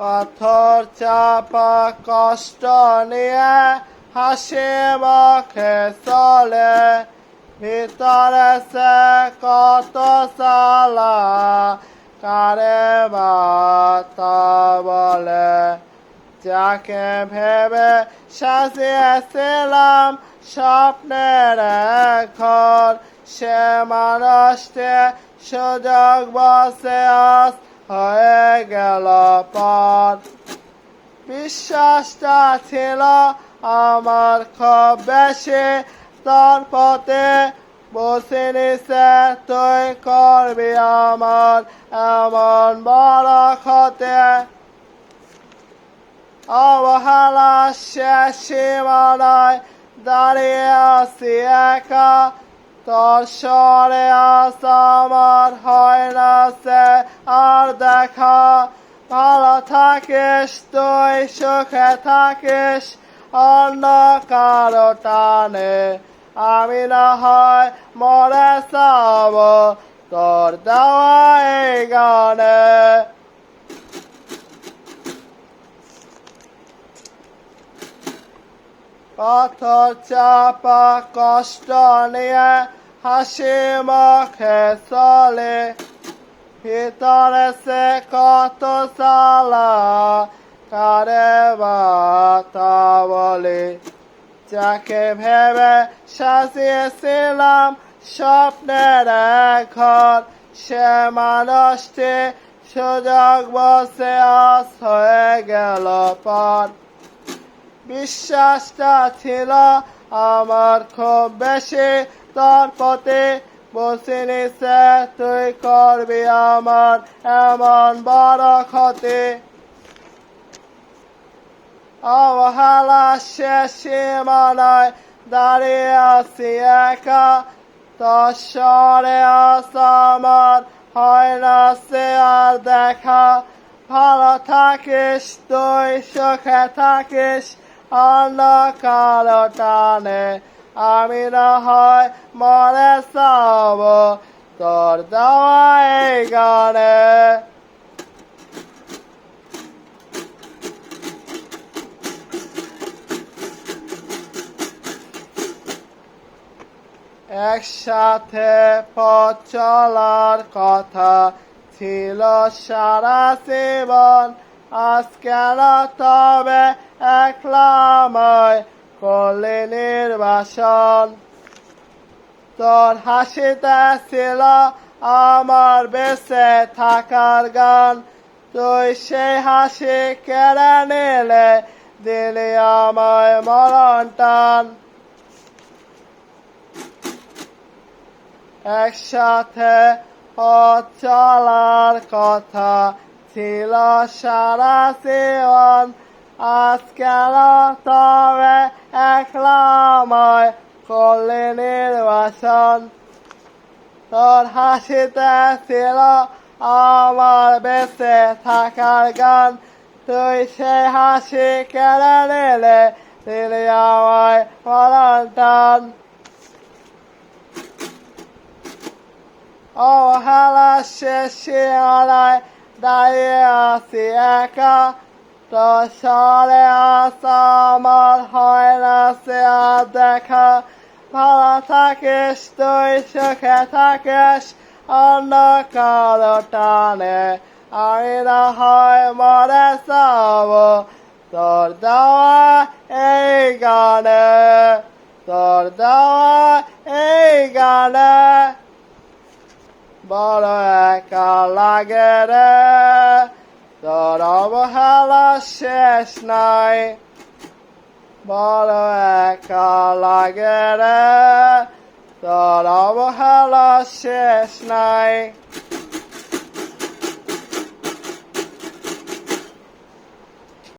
পাথর চাপা কষ্ট নিয়ে হাসি মুখে চলে, ভিতরে সে কত জ্বালা, কারে বাতা বলে। যাকে ভেবে সাজিয়েছিলাম স্বপ্নের এক ঘর, সে মানুষটি সুযোগ বসে আজ হয়ে গেল পর। বিশ্বাসটা ছিল আমার খুব বেশি, তোর পথে বসিনি সে তুই করবি আমার এমন বড় ক্ষতি। অবহেলা শেষ সীমানায় দাঁড়িয়ে আছি একা, তোর স্বরে আজ আমার হয় না সে আর দেখা। ভালো থাকিস তুই, সুখে থাকিস অন্য কারো টানে, আমি না হয় মরে যাব তোর দেওয়া এই গানে। পাথর চাপা কষ্ট নিয়ে হাসি মুখে চলে, ভিতরে সে কত জ্বালা, কারে বাতা বলে। যাকে ভেবে সাজিয়েছিলাম স্বপ্নের এক ঘর, সে মানুষটি সুযোগ বসে আজ হয়ে গেল পর। বিশ্বাসটা ছিল আমার খুব বেশি, তোর পথে বসিনি সে তুই করবি আমার এমন বড় ক্ষতি। অবহেলা শেষ সীমানায় দাঁড়িয়ে আছি একা, তোর স্বরে আজ আমার হয় না সে আর দেখা। ভালো থাকিস তুই, সুখে থাকিস অন্য কারো টানে, আমি না হয় মরে যাব তোর দেওয়া এই গানে। একসাথে পথ চলার কথা ছিল সারা জীবন, আজ কেন তবে একলা আমায় করলি নির্বাসন। তোর হাসিতে ছিল আমার বেঁচে থাকার গান, তুই সেই হাসি কেড়ে নিলে দিলি আমায় মরণ টান। একসাথে পথ চলার কথা ছিল সারা জীবন, আজ কেন তবে একলা আমায় করলি নির্বাসন। তোর হাসিতে ছিল আমার বেঁচে থাকার গান, তুই সেই হাসি কেড়ে নিলে দিলি আমায় মরণ টান। অবহেলা শেষ সীমানায় দাঁড়িয়ে আছি একা, তোর স্বরে আজ আমার হয় না সে আর দেখা। ভালো থাকিস তুই, সুখে থাকিস অন্য কারো টানে, আমি না হয় মরে যাব তোর দেওয়া এই গানে, তোর দেওয়া এই গানে। বড় একা লাগে রে, তোর অবহেলা শেষ নাই, বড় একা লাগে রে, তোর অবহেলা শেষ নাই।